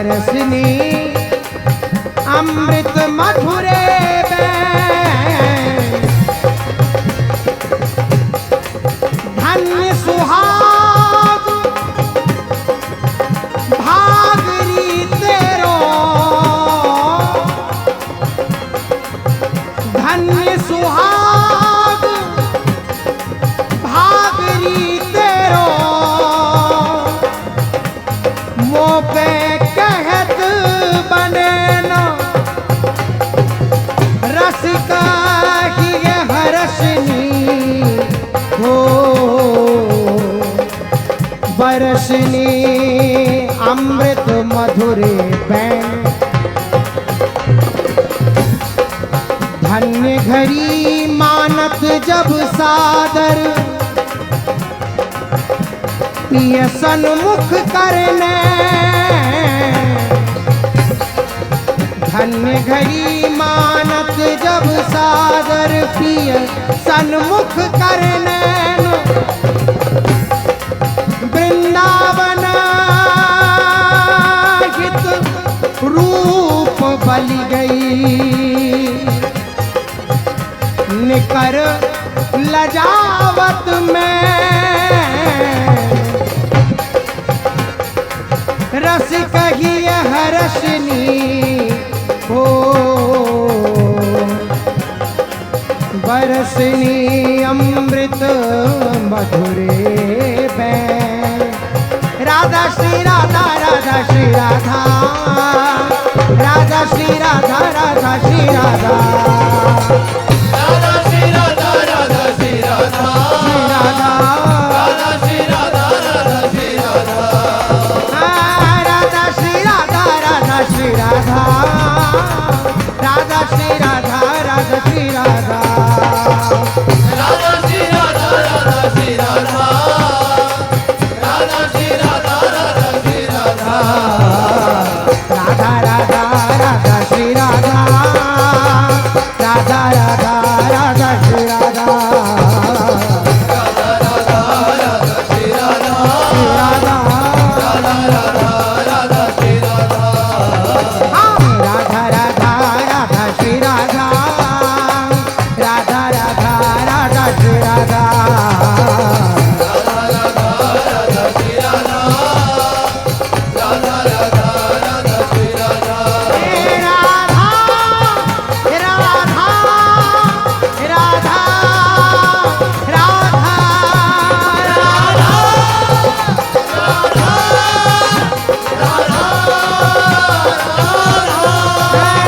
बरसनी अमृत मधुरे ban, धन्य सुहाग भागरी तेरो, धन्य सुहाग भागरी तेरो, मोपे कहत बने न रसिका ही हरसनी हो, बरसनी अमृत मधुरे बैन, धन्य घड़ी मानत जब सादर, पिय सन्मुख करने, धन्य घड़ी मानत जब सादर, पिय सन्मुख करने, वृंदावन हित रूप बलि गई, निकर लजावत में रस कहिए हरसनी हो, बरसनी अमृत मधुरे बैन। राधा श्री राधा, राधा श्री राधा, राधा श्री राधा, राधा श्री राधा, राधा श्री राधा, राधा श्री राधा, श्री राधा, राधा श्री राधा, राधा श्री राधा, राधा श्री राधा, राधा श्री राधा, राधा श्री राधा, राधा श्री राधा, राधा श्री राधा, राधा श्री राधा, राधा श्री राधा, राधा श्री राधा, राधा राधा राधा श्री राधा, राधा राधा राधा श्री राधा, राधा राधा, राधा श्री राधा, श्री राधा, राधा राधा, राधा श्री राधा, राधा राधा राधा श्री राधा, राधा राधा राधा श्री राधा, राधा राधा, राधा श्री राधा, राधा राधा,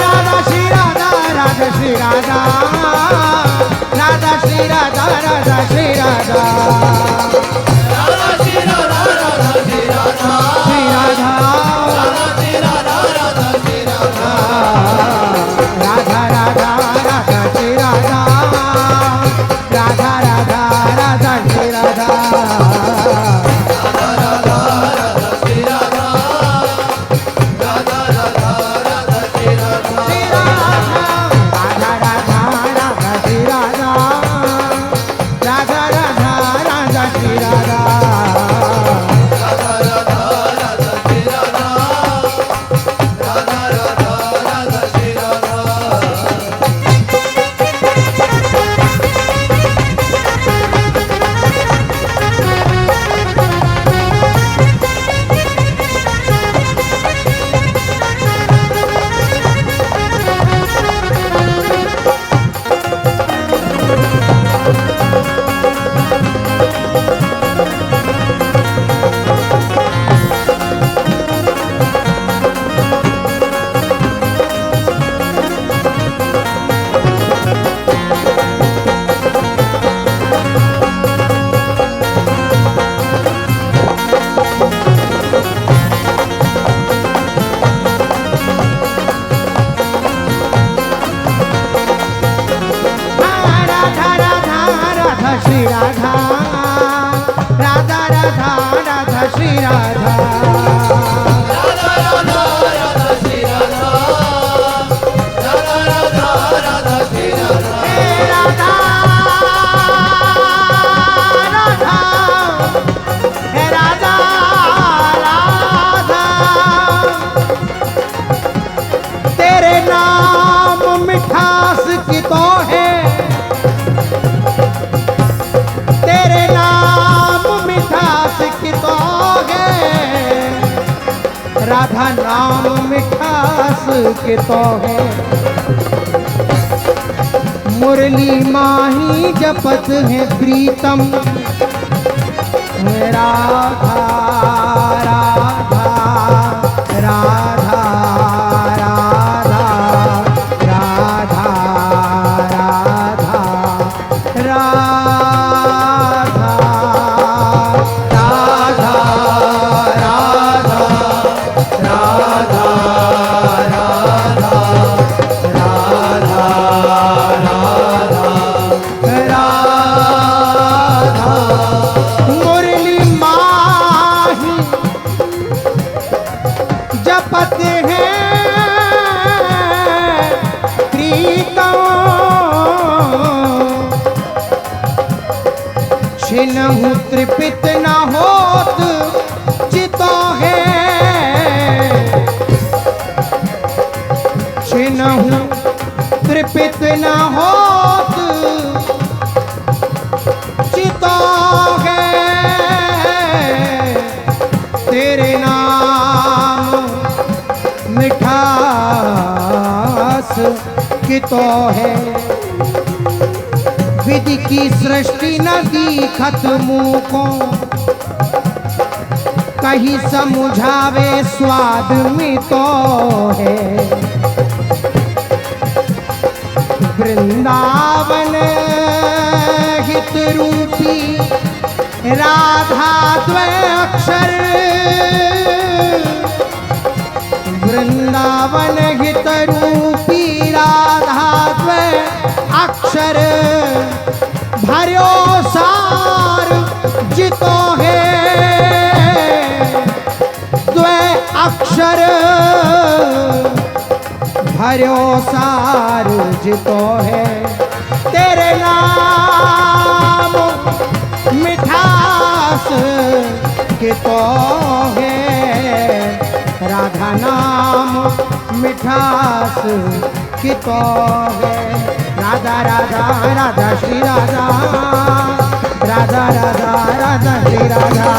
राधा श्री राधा, श्री राधा, राधा श्री राधा, राधा श्री राधा, राधा श्री राधा, राधा श्री राधा, श्री राधा, राधा श्री राधा, राधा श्री राधा, राधा राधा राधा श्री राधा, राधा राधा राधा श्री राधा, राधा राधा, राधा श्री राधा, राधा राधा, राधा श्री राधा, श्री राधा, राधा राधा राधा श्री राधा, राधा राधा राधा श्री राधा, राधा राधा, राधा श्री राधा, राधा राधा, राधा श्री राधा, श्री राधा, राधा राधा राधा श्री राधा, राधा राधा, राधा श्री राधा, राधा राधा, राधा श्री राधा, हे राधा राधा, हे राधा राधा, राधा नाम मिठास के तो है, मुरली माही जपत है प्रीतम। राधा राधा राधा राधा राधा राधा राधा राधा राधा राधा राधा मुरली माही जपत है प्रीतम। छिनहु तृपित न होत चितो है, छिनहु तृपित न होत चितो है। तेरे नाम मिठास की तो है, विधि की सृष्टि न दीखत मुँह को, कहीं समझावे स्वाद में तो है। वृंदावन हित रूपी राधा द्वय अक्षर, वृंदावन हित रूपी राधा द्वय अक्षर, भर्यो सार जितो है द्वय अक्षर, भर्यो सार जितो है। तेरे नाम मिठास के तो है, राधा नाम मिठास की तो है। राधा राधा राधा श्री राधा, राधा राधा राधा श्री राधा,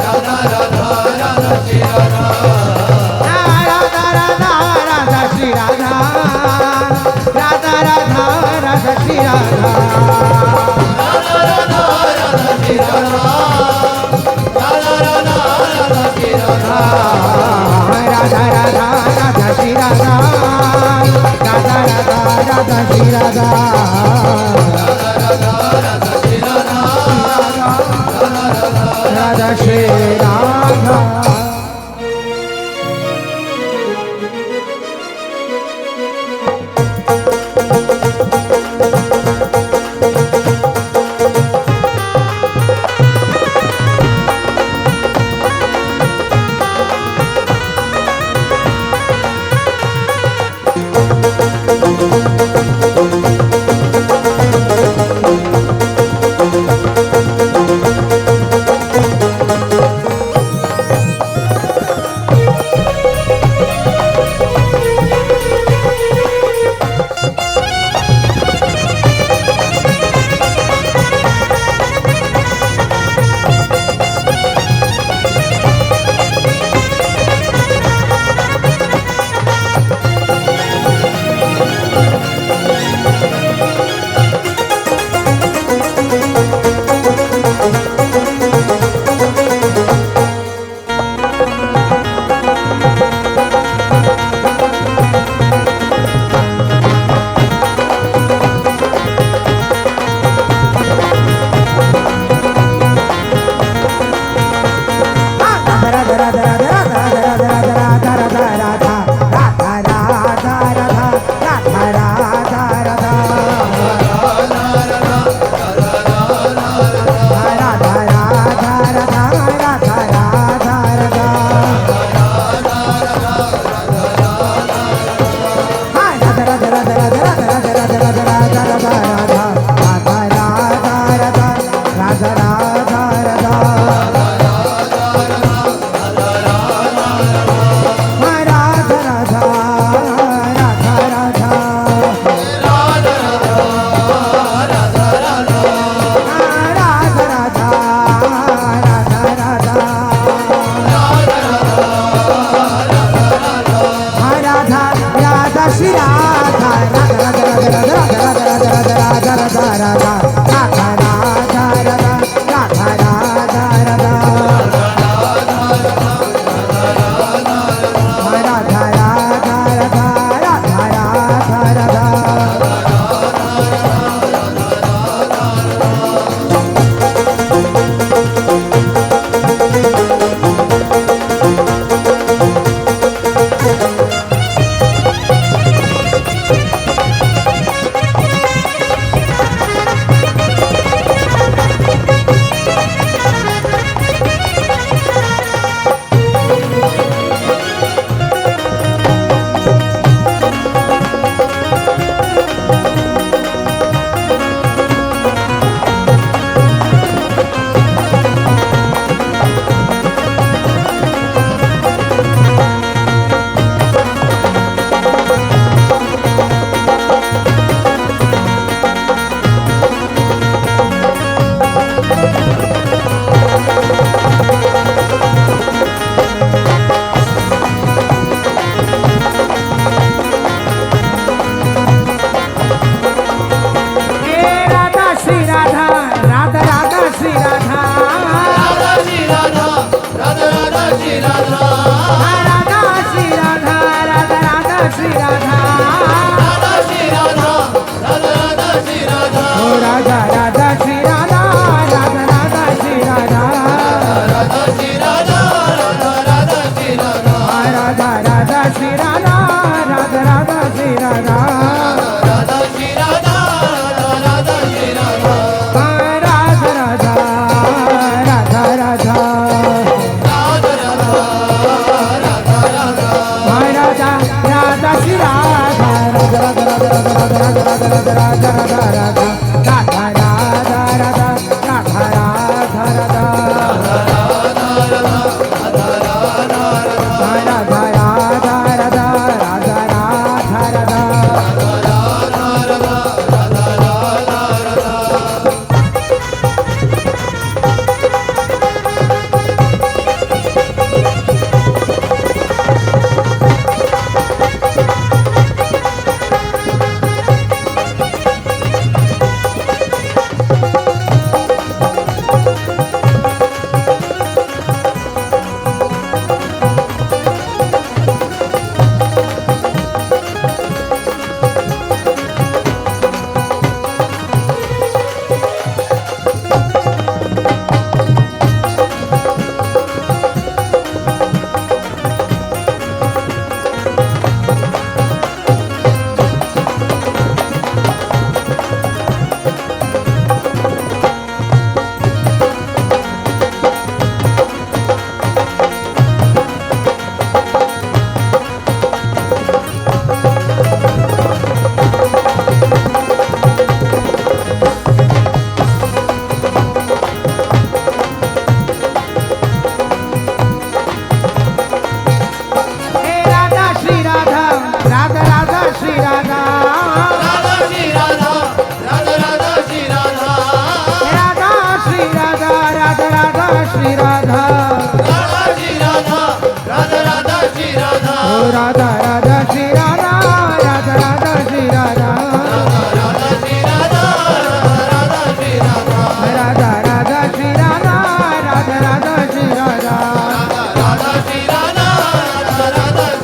राधा राधा राधा श्री राधा, राधा राधा राधा श्री राधा, राधा राधा राधा श्री राधा, राधा राधा राधा श्री राधा, राधा श्री राधा। श्री राधा राधा श्री राधा राधा राधा श्री राधा ओ राधा राधा श्री राधा राधा राधा श्री राधा राधा श्री राधा राधा श्री राधा राधा राधा श्री राधा राधा राधा श्री राधा राधा श्री राधा राधा श्री राधा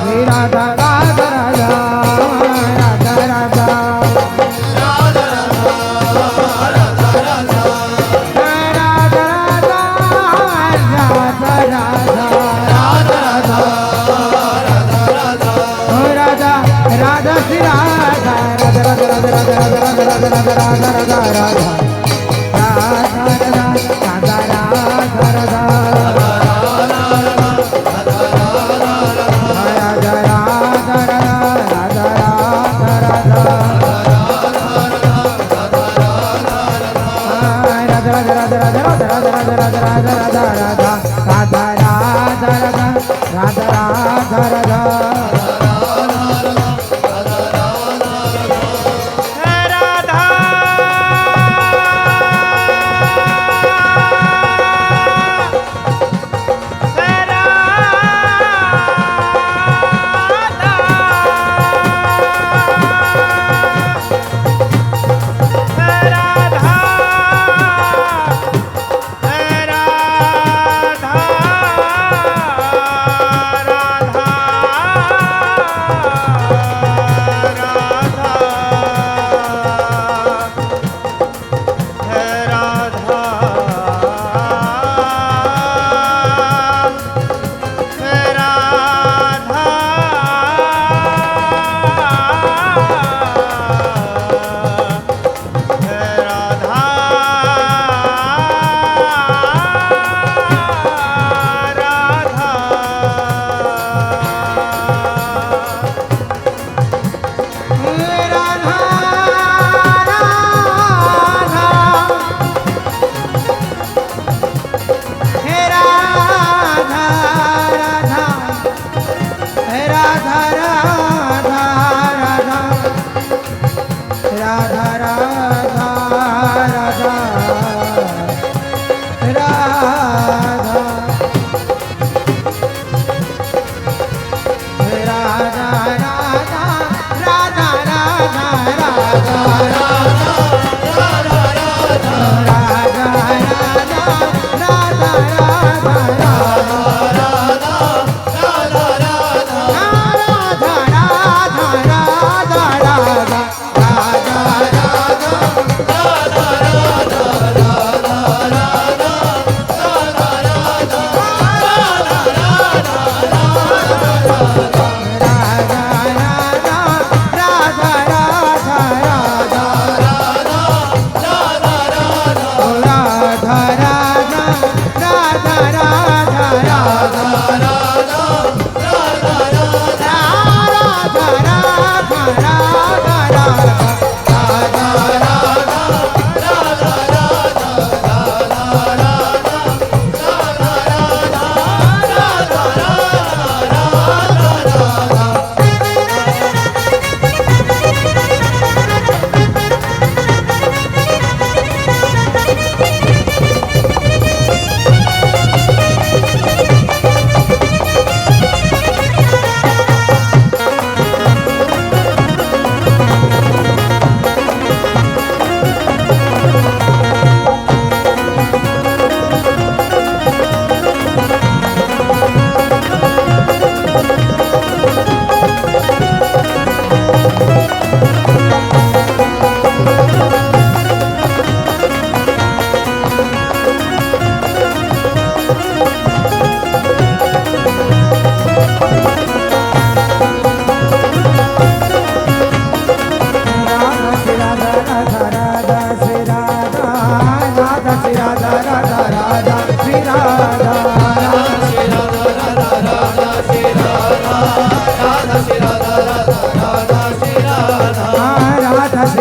श्री राधा राधा राधा राधा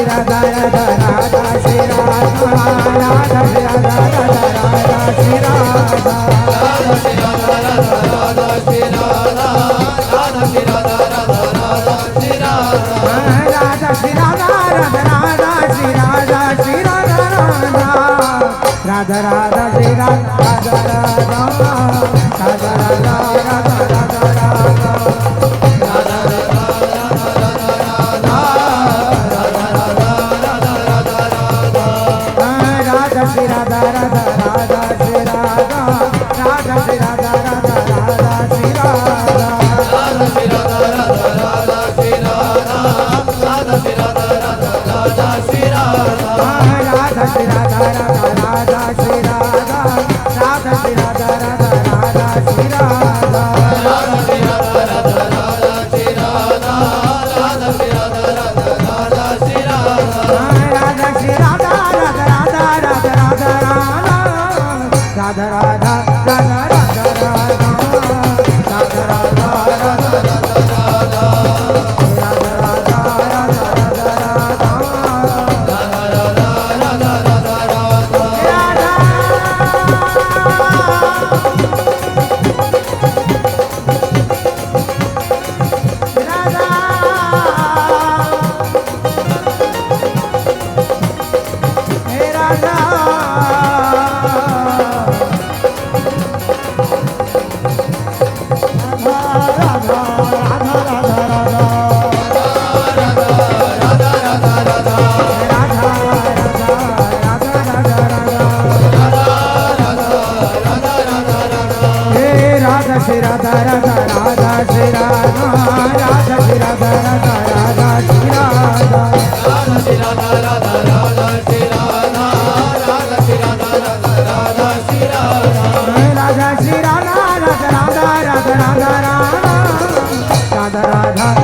राधा राधा राधा श्री राधा राधा राधा राधा राधा राधा राधा राधा राधा राधा राधा राधा श्री राधा राधा राधा राधा श्री राधा राधा श्री राधा राधा राधा श्री राधा राधा श्री राधा राधा राधा श्री राधा राधा श्री राधा राधा राधा श्री राधा राधा श्री राधा राधा राधा श्री राधा राधा श्री राधा राधा राधा श्री राधा राधा श्री राधा राधा राधा श्री राधा राधा श्री राधा राधा राधा श्री राधा राधा श्री राधा राधा राधा राधा राधा राधा राधा राधा राधा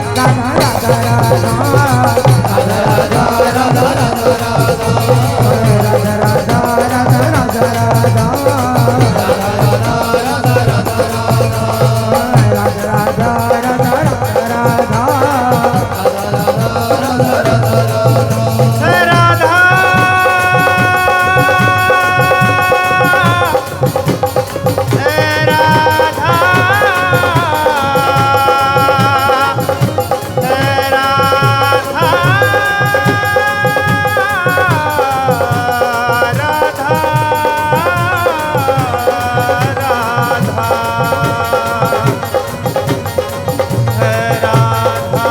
राधा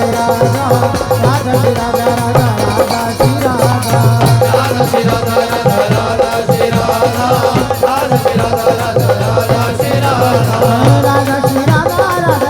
राधा श्री राधा राधा राधा श्री राधा राधा श्री राधा राधा राधा श्री राधा राधा श्री राधा राधा राधा श्री राधा राधा श्री राधा राधा राधा श्री राधा राधा श्री राधा राधा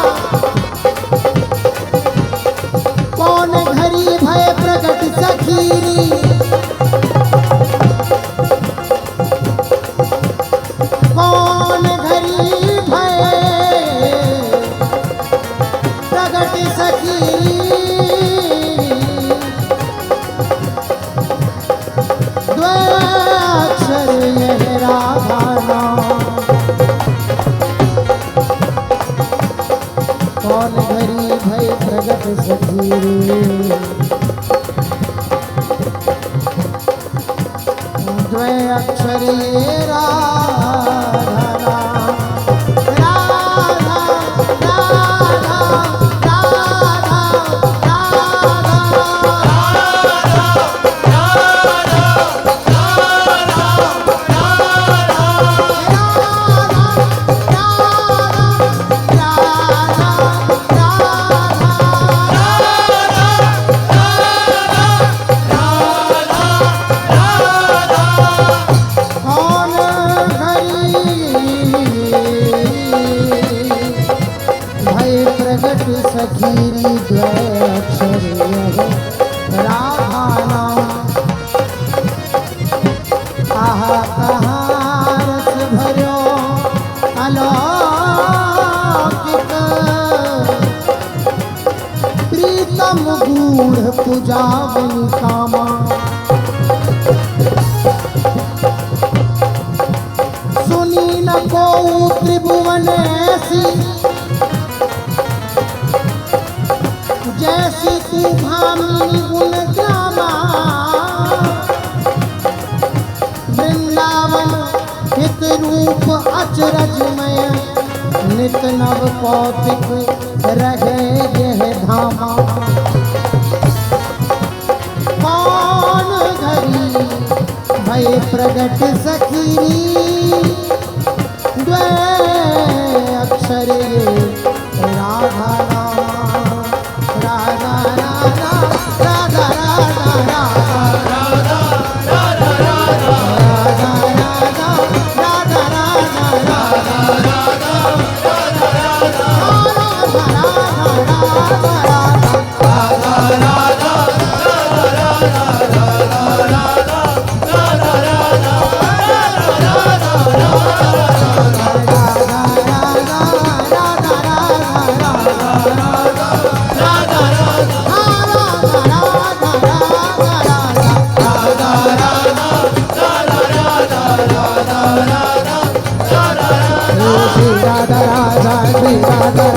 राधा राधा राधा राधा राधा राधा राधा राधा अलौकिक प्रीतम गूढ़ पूजा बनि कामा सुनी न को त्रिभुवन ऐसी जैसी तू भामिनी गुण ग्रामा वृंदावन हित रूप अचरजमय नित नव कौतिक रहे यह धामा कौन घरी भय प्रगट सखी द्वै अक्षर ये राधा राधा राधा राधा राधा Radha